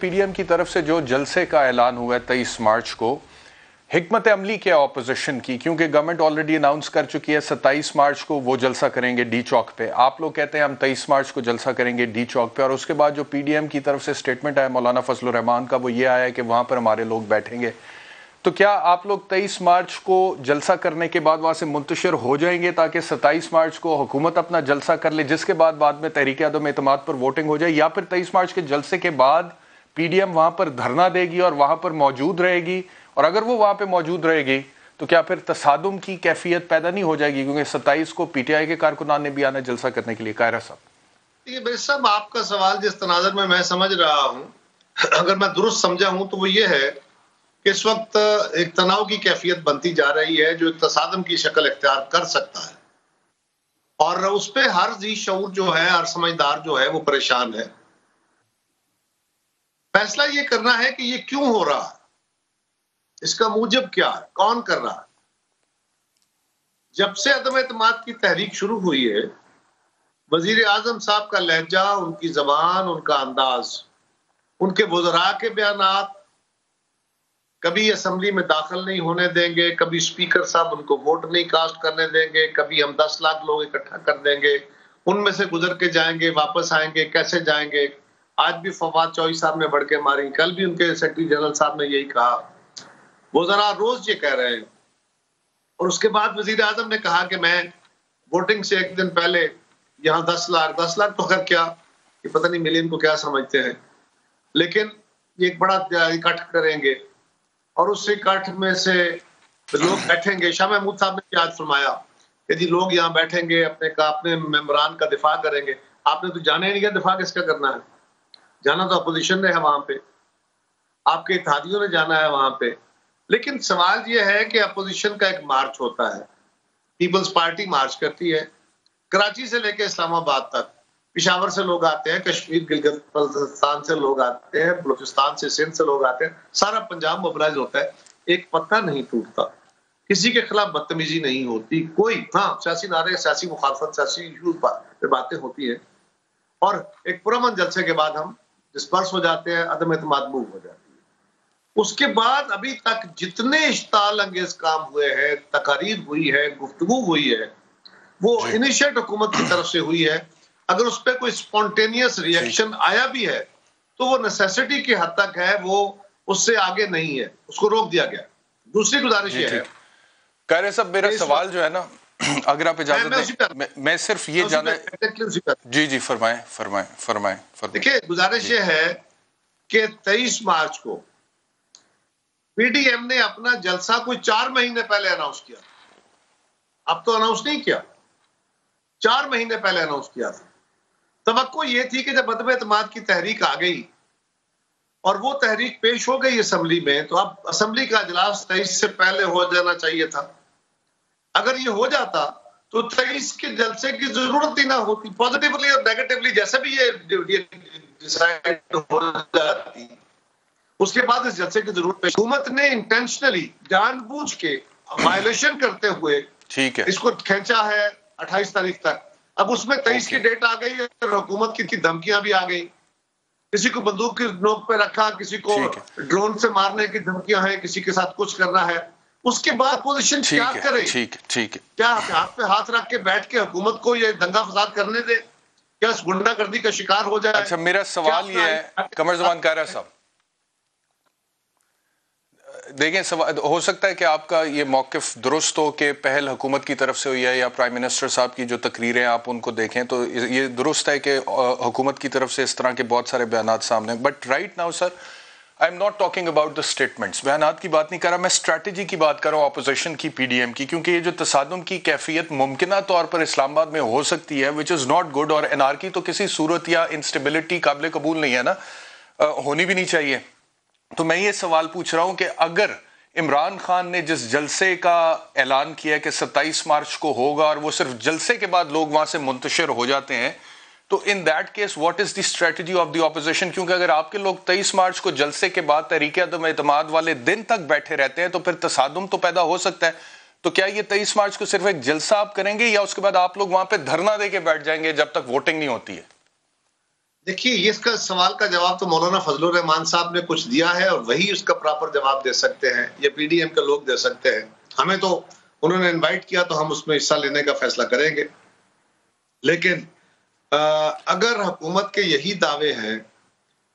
P D M کی طرف سے جو جلسے کا اعلان ہوا ہے 23 مارچ کو، حکمت عملی کیا اپوزیشن کی؟ کیونکہ گورنمنٹ آلریڈی اناؤنس کر چکی ہے 27 مارچ کو وہ جلسہ کریں گے ڈی چوک پہ. آپ لوگ کہتے ہیں ہم 23 مارچ کو جلسہ کریں گے ڈی چوک پہ، اور اس کے بعد جو پی ڈی ایم کی طرف سے سٹیٹمنٹ آیا مولانا فضل الرحمان کا، وہ یہ آیا کہ وہاں پر ہمارے لوگ بیٹھیں گے. تو کیا آپ لوگ 23 مارچ کو جلسہ کرنے کے بعد وہاں سے منتشر ہو جائیں گے تاکہ 27 مارچ کو حکومت اپنا جلسہ کر لے، جس کے بعد میں تحریک عدم اعتماد پر ووٹنگ ہو جائے، یا پھر 23 مارچ کے جلسے کے بعد پی ڈی ایم وہاں پر دھرنا دے گی اور وہاں پر موجود رہے گی؟ اور اگر وہ وہاں پہ موجود رہے گی تو کیا پھر تصادم کی کیفیت پیدا نہیں ہو جائے گی؟ کیونکہ 27 کو پی ٹی آئی کے کارکنان نے بھی آنا جلسہ کرنے کے لیے. قاہرہ صاحب، یہ بھائی صاحب، آپ کا سوال جس تناظر میں سمجھ رہا ہوں، اگر میں درست سمجھا ہوں تو وہ یہ ہے کہ اس وقت ایک تناؤ کی کیفیت بنتی جا رہی ہے جو تصادم کی شکل اختیار کر سکتا ہے، اور اس پہ ہر ذی شعور جو ہے، ہر سمجھدار جو ہے وہ پریشان ہے. فیصلہ یہ کرنا ہے کہ یہ کیوں ہو رہا ہے، اس کا موجب کیا ہے، کون کر رہا ہے. جب سے عدم اعتماد کی تحریک شروع ہوئی ہے، وزیر اعظم صاحب کا لہجہ، ان کی زبان، ان کا انداز، ان کے وزراء کے بیانات، کبھی اسمبلی میں داخل نہیں ہونے دیں گے، کبھی اسپیکر صاحب ان کو ووٹ نہیں کاسٹ کرنے دیں گے، کبھی ہم 10 لاکھ لوگ اکٹھا کر دیں گے، ان میں سے گزر کے جائیں گے، واپس آئیں گے، کیسے جائیں گے. آج بھی فواد چوہدری صاحب نے بڑھ کے ماری، کل بھی ان کے سیکرٹری جنرل صاحب نے یہی کہا. وزراء روز یہ کہہ رہے ہیں. اور اس کے بعد وزیر اعظم نے کہا کہ میں ووٹنگ سے ایک دن پہلے یہاں 10 لاکھ تو خیر کیا، یہ پتہ نہیں ملین کو کیا سمجھتے ہیں، لیکن یہ ایک بڑا اکٹھ کریں گے، اور اس اکٹھ میں سے لوگ بیٹھیں گے. شاہ محمود صاحب نے آج فرمایا کہ جی لوگ یہاں بیٹھیں گے، اپنے ممبران کا دفاع کریں گے. آپ نے تو جانے ہی نہیں کیا، دفاع کس کا کرنا ہے؟ جانا تو اپوزیشن نے ہے وہاں پہ، آپ کے اتحادیوں نے جانا ہے وہاں پہ. لیکن سوال یہ ہے کہ اپوزیشن کا ایک مارچ ہوتا ہے، پیپلز پارٹی مارچ کرتی ہے، کراچی سے لے کے اسلام آباد تک، پشاور سے لوگ آتے ہیں، کشمیر گلگت بلتستان سے لوگ آتے ہیں، بلوچستان سے، سندھ سے لوگ آتے ہیں، سارا پنجاب موبلائز ہوتا ہے. ایک پتہ نہیں ٹوٹتا، کسی کے خلاف بدتمیزی نہیں ہوتی، کوئی سیاسی نعرے، سیاسی مخالفت، سیاسی ایشوز پہ باتیں ہوتی ہیں، اور ایک پرامن جلسے کے بعد ہم ڈسپرس ہو جاتے ہیں، عدم اعتماد موو ہو جاتی ہے. اس کے بعد ابھی تک جتنے اشتعال انگیز کام ہوئے ہیں، تقاریر ہوئی ہے، گفتگو ہوئی ہے، وہ انیشیٹ حکومت کی طرف سے ہوئی ہے. اگر اس پہ کوئی سپونٹینیس ری ایکشن آیا بھی ہے تو وہ نیسیسٹی کی حد تک ہے، وہ اس سے آگے نہیں ہے، اس کو روک دیا گیا. دوسری گزارش یہ ہے، قاہرہ صاحب، میرا سوال جو ہے نا، اگر آپ اجازت دیں، میں صرف یہ جانا. جی فرمائیں. دیکھیں، گزارش یہ ہے کہ 23 مارچ کو پی ڈی ایم نے اپنا جلسہ کوئی 4 مہینے پہلے اناؤنس کیا. اب تو اناؤنس نہیں کیا، 4 مہینے پہلے اناؤنس کیا تھا. توقع یہ تھی کہ جب عدم اعتماد کی تحریک آ گئی اور وہ تحریک پیش ہو گئی اسمبلی میں، تو اب اسمبلی کا اجلاس 23 سے پہلے ہو جانا چاہیے تھا. اگر یہ ہو جاتا تو 23 کے جلسے کی ضرورت ہی نہ ہوتی. پازیٹیولی اور نیگیٹیولی جیسے بھی یہ ڈیسائیڈ ہو جاتی، اس کے بعد اس جلسے کی ضرورت پہ حکومت نے انٹینشنلی، جان بوجھ کے وائلیشن کرتے ہوئے اس کو کھینچا ہے 28 تاریخ تک. اب اس میں 23 کی ڈیٹ آ گئی اور حکومت کی دھمکیاں بھی آ گئی. کسی کو بندوق کی نوک پہ رکھا، کسی کو ڈرون سے مارنے کی دھمکیاں ہیں، کسی کے ساتھ کچھ کرنا ہے. اس کے بعد پوزیشن کیا کرے؟ کیا ہاتھ پہ ہاتھ رکھ کے بیٹھ کے حکومت کو یہ دنگا فساد کرنے دے؟ کیا اس گنڈا گردی کا شکار ہو جائے؟ اچھا، میرا سوال یہ ہے قمر زمان قاہرہ صاحب، دیکھیں، ہو سکتا ہے کہ آپ کا یہ موقف درست ہو کہ پہل حکومت کی طرف سے ہوئی ہے، یا پرائم منسٹر صاحب کی جو تقریریں آپ ان کو دیکھیں تو یہ درست ہے کہ حکومت کی طرف سے اس طرح کے بہت سارے بیانات سامنے. But right now sir, I am not talking about the statements, بیانات کی بات نہیں کر رہا، میں اسٹریٹجی کی بات کر رہا ہوں اپوزیشن کی، پی ڈی ایم کی. کیونکہ یہ جو تصادم کی کیفیت ممکنہ طور پر اسلام آباد میں ہو سکتی ہے، وچ از ناٹ گڈ، اور انارکی تو کسی صورت یا انسٹیبلٹی قابل قبول نہیں ہے نا، ہونی بھی نہیں چاہیے. تو میں یہ سوال پوچھ رہا ہوں کہ اگر عمران خان نے جس جلسے کا اعلان کیا کہ 27 مارچ کو ہوگا، اور وہ صرف جلسے کے بعد لوگ وہاں سے منتشر ہو جاتے ہیں، تو in that case what is the strategy of the opposition? کیونکہ اگر آپ کے لوگ 23 مارچ کو جلسے کے بعد تحریک عدم اعتماد والے دن تک بیٹھے رہتے ہیں تو پھر تصادم تو پیدا ہو سکتا ہے. تو کیا یہ 23 مارچ کو صرف ایک جلسہ آپ کریں گے، یا اس کے بعد آپ لوگ وہاں پہ دھرنا دے کے بیٹھ جائیں گے جب تک ووٹنگ نہیں ہوتی ہے؟ دیکھیے اس کا سوال کا جواب تو مولانا فضل الرحمان صاحب نے کچھ دیا ہے اور وہی اس کا پراپر جواب دے سکتے ہیں، یا پی ڈی ایم کے لوگ دے سکتے ہیں. ہمیں تو انہوں نے انوائٹ کیا تو ہم اس میں حصہ لینے کا فیصلہ کریں گے. لیکن اگر حکومت کے یہی دعوے ہیں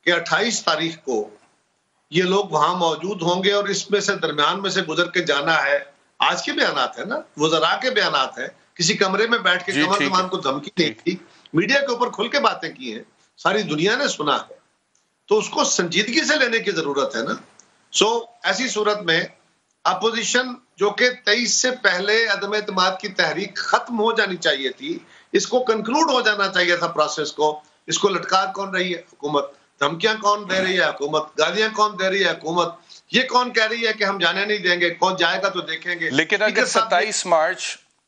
کہ 28 تاریخ کو یہ لوگ وہاں موجود ہوں گے اور اس میں سے درمیان میں سے گزر کے جانا ہے، آج کے بیانات ہیں نا، وزراء کے بیانات ہیں، کسی کمرے میں بیٹھ کے قمر زمان کو دھمکی نہیں دی، میڈیا کے اوپر کھل کے باتیں کی ہیں، ساری دنیا نے سنا ہے، تو اس کو سنجیدگی سے لینے کی ضرورت ہے نا. ایسی صورت میں اپوزیشن جو کہ 23 سے پہلے عدم اعتماد کی تحریک ختم ہو جانی چاہیے تھی، اس کو کنکلوڈ ہو جانا چاہیے تھا پروسیس کو. اس کو لٹکا کون رہی ہے؟ حکومت. دھمکیاں کون دے رہی ہے؟ حکومت. گالیاں کون دے رہی ہے؟ حکومت. یہ کون کہہ رہی ہے کہ ہم جانے نہیں دیں گے؟ کون جائے گا تو دیکھیں گے. لیکن اگر 27 مارچ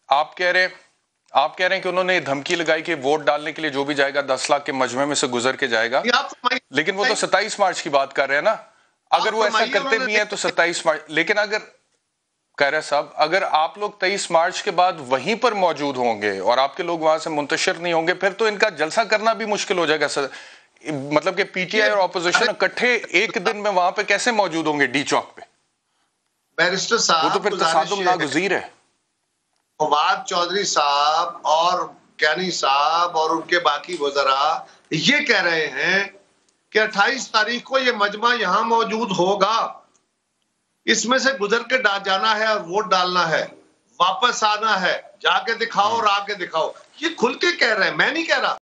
آپ کہہ رہے ہیں کہ انہوں نے دھمکی لگائی کہ ووٹ ڈالنے کے لیے جو بھی جائے گا 10 لاکھ کے مجمع میں سے گزر کے جائے گا، لیکن وہ تو 27 مارچ کی بات کر رہے ہیں نا. اگر وہ ایسا کرتے بھی ہیں تو 27 مارچ. لیکن اگر قیرہ صاحب، اگر آپ لوگ 23 مارچ کے بعد وہیں پر موجود ہوں گے اور آپ کے لوگ وہاں سے منتشر نہیں ہوں گے، پھر تو ان کا جلسہ کرنا بھی مشکل ہو جائے گا. مطلب کہ پی ٹی آئی اور اپوزیشن اکٹھے ایک دن میں وہاں پہ کیسے موجود ہوں گے ڈی چوک پہ؟ بیرسٹر صاحب، وہ تو پھر تصادم ناگزیر ہے. فواد چودھری صاحب اور کیانی صاحب اور ان کے باقی وزراء یہ کہہ رہے ہیں کہ 28 تاریخ کو یہ مجمع یہاں موجود ہوگا، اس میں سے گزر کے جانا ہے اور ووٹ ڈالنا ہے، واپس آنا ہے، جا کے دکھاؤ اور آ کے دکھاؤ. یہ کھل کے کہہ رہے ہیں، میں نہیں کہہ رہا.